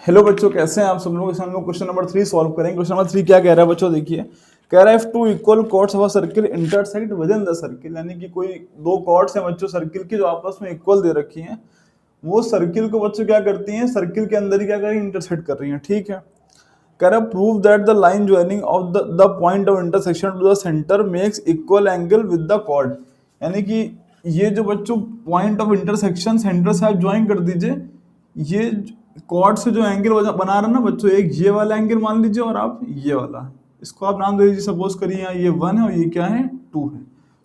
Hello बच्चों, कैसे हैं आप सब लोग। हम लोग क्वेश्चन नंबर 3 सॉल्व करेंगे। क्वेश्चन नंबर 3 क्या कह रहा है बच्चों, देखिए। कह रहा है if two equal chords of a circle intersect within the circle, यानी कि कोई दो कॉर्ड्स हैं बच्चों सर्किल की जो आपस में इक्वल दे रखी हैं, वो सर्किल को बच्चों क्या करती हैं, सर्किल के अंदर ही क्या कर रही है, इंटरसेक्ट कर रही हैं। ठीक है। कह रहा है prove that the line joining of the point of intersection to the centre makes equal angle with the chord, यानी कि ये जो बच्चों पॉइंट ऑफ इंटरसेक्शन सेंटर से आप ज्वाइन कर दीजिए, ये कॉर्ड से जो एंगल बना रहा है ना बच्चों, एक ये वाला एंगल मान लीजिए और आप ये वाला, इसको आप नाम दे दीजिए। सपोज करिए यहाँ ये 1 है और ये क्या है, 2 है।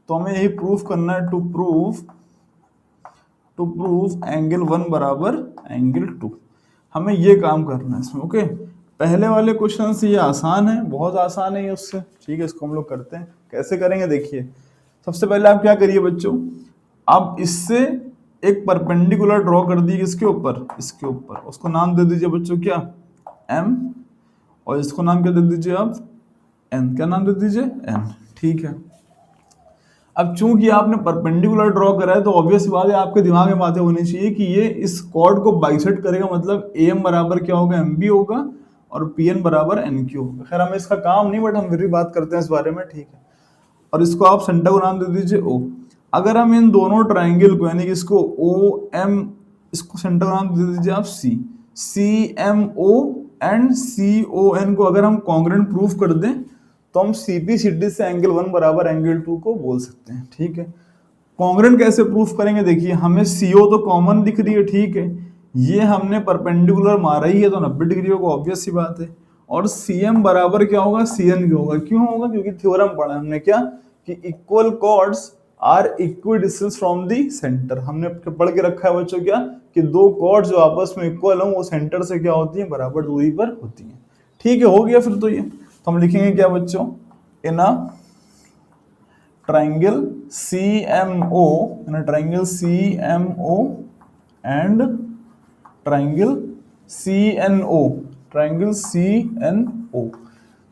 तो हमें यही प्रूफ करना है, टू प्रूव एंगल 1 बराबर एंगल 2। हमें ये काम करना है इसमें। ओके, पहले वाले क्वेश्चन से ये आसान है, बहुत आसान है ये उससे। ठीक है, इसको हम लोग करते हैं। कैसे करेंगे देखिए। सबसे पहले आप क्या करिए बच्चों, आप इससे एक परपेंडिकुलर ड्रॉ कर दी किसके ऊपर, इसके ऊपर। उसको नाम दे दीजिए बच्चों क्या, एम, और इसको नाम क्या दे दीजिए आप, एन। क्या नाम दे दीजिए, एन। ठीक है। अब चूंकि आपने परपेंडिकुलर ड्रॉ करा है तो ऑब्वियस बात है आपके दिमाग में बातें होनी चाहिए कि ये इस कॉर्ड को बाइसेक्ट करेगा, मतलब एम बराबर क्या होगा, एम बी होगा, और पी एन बराबर एन क्यू होगा। खैर हमें इसका काम नहीं, बट हम फिर भी बात करते हैं इस बारे में। ठीक है। और इसको आप सेंटर को नाम दे दीजिए ओ। अगर हम इन दोनों ट्राइंगल को, यानी कि इसको ओ एम, इसको सेंटर का नाम दे दीजिए आप C, C M O and C O N को अगर हम कॉन्ग्रुएंट प्रूफ कर दें तो हम सीपी सीडी से एंगल 1 बराबर एंगल 2 को बोल सकते हैं। ठीक है। कॉन्ग्रुएंट कैसे प्रूफ करेंगे, देखिए हमें सीओ तो कॉमन दिख रही है। ठीक है, ये हमने परपेंडिकुलर मारा ही है तो 90 डिग्री होगा, ऑब्वियस सी बात है। और सी एम बराबर क्या होगा, सी एन क्या होगा। क्यों होगा, क्योंकि थ्योरम पढ़ा हमने क्या, कि equal chords are equidistant from the centre. हमने पढ़ के रखा है बच्चों क्या, कि दो कॉर्ड्स जो आपस में इक्वल हो वो सेंटर से क्या होती है, बराबर दूरी पर होती है। ठीक है, हो गया फिर तो ये। तो हम लिखेंगे क्या बच्चों, in a triangle C M O, in a triangle C M O and triangle C N O, triangle C N O.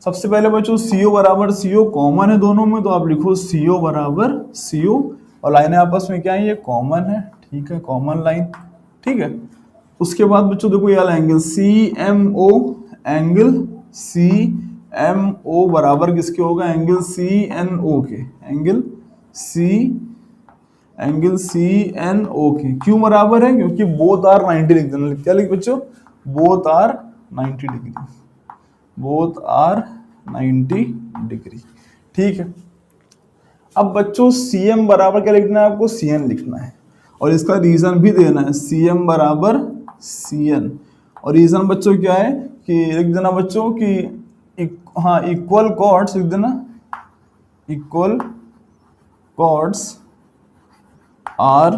सबसे पहले बच्चों सीओ बराबर सीओ कॉमन है दोनों में, तो आप लिखो सीओ बराबर सीओ, और लाइनें आपस में क्या है, ये कॉमन है। ठीक है, कॉमन लाइन। ठीक है। उसके बाद बच्चों देखो ये वाला angle C M O, angle C M O बराबर किसके होगा, एंगल सी एन ओ के, एंगल सी एन ओ के। क्यों बराबर है, क्योंकि बोथ आर 90 लिख देना। क्या लिख बच्चों, both are 90 degree, both are 90 degree. ठीक है। अब बच्चों सी एम बराबर क्या लिखना है आपको, सी एन लिखना है, और इसका रीजन भी देना है, सी एम बराबर सी एन। और रीजन बच्चों क्या है, कि लिख देना बच्चों कि हाँ इक्वल कॉर्ड्स लिख देना, equal chords are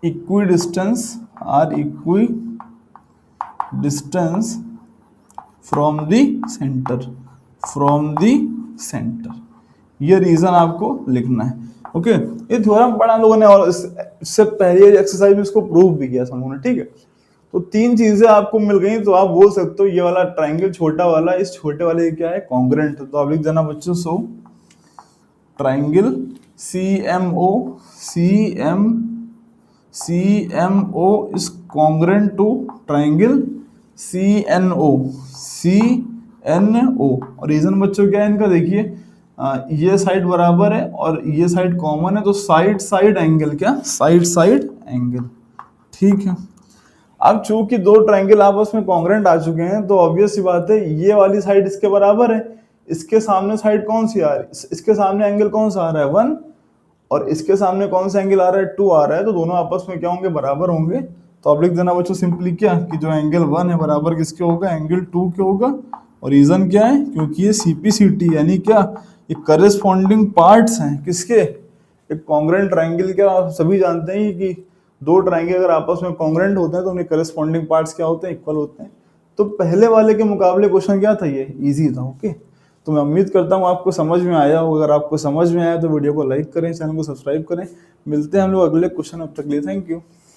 equidistant, from the centre, ये रीजन आपको लिखना है। ओके, ये थ्योरम पढ़ा लोगों ने, और इससे पहले एक्सरसाइज में इसको प्रूव भी किया हम लोगों ने। ठीक है, तो तीन चीजें आपको मिल गई, तो आप बोल सकते हो ये वाला ट्राइंगल छोटा वाला, इस छोटे वाले क्या है, कॉन्ग्रुएंट। तो आप लिख देना बच्चों, so triangle C M O is congruent to triangle C N O. और रीजन बच्चों क्या है इनका, देखिए ये साइड बराबर है और ये साइड कॉमन है, तो साइड एंगल क्या, साइड एंगल। ठीक है। अब चूंकि दो ट्राइंगल आपस में कॉन्ग्रुएंट आ चुके हैं, तो ऑब्वियस सी बात है ये वाली साइड इसके बराबर है। इसके सामने साइड कौन सी आ रही है, इसके सामने एंगल कौन सा आ रहा है, 1, और इसके सामने कौन सा एंगल आ रहा है, 2 आ रहा है। तो दोनों आपस में क्या होंगे, बराबर होंगे। तो आप लिख देना बच्चों सिंपली क्या, कि जो एंगल 1 है बराबर किसके होगा, एंगल 2 के होगा। और रीजन क्या है, क्योंकि ये सीपीसीटी यानी क्या, ये करेस्पॉन्डिंग पार्ट्स हैं किसके, एक कॉन्ग्रुएंट ट्राइंगल के। आप सभी जानते हैं कि दो ट्राइंगल अगर आपस में कॉन्ग्रुएंट होते हैं तो उनके करेस्पॉन्डिंग पार्ट्स क्या होते हैं, इक्वल होते हैं। तो पहले वाले के मुकाबले क्वेश्चन क्या था, ये इजी था। ओके, तो मैं उम्मीद करता हूँ आपको समझ में आया हो। अगर आपको समझ में आया तो वीडियो को लाइक करें, चैनल को सब्सक्राइब करें। मिलते हैं हम लोग अगले क्वेश्चन, अब तक के लिए थैंक यू।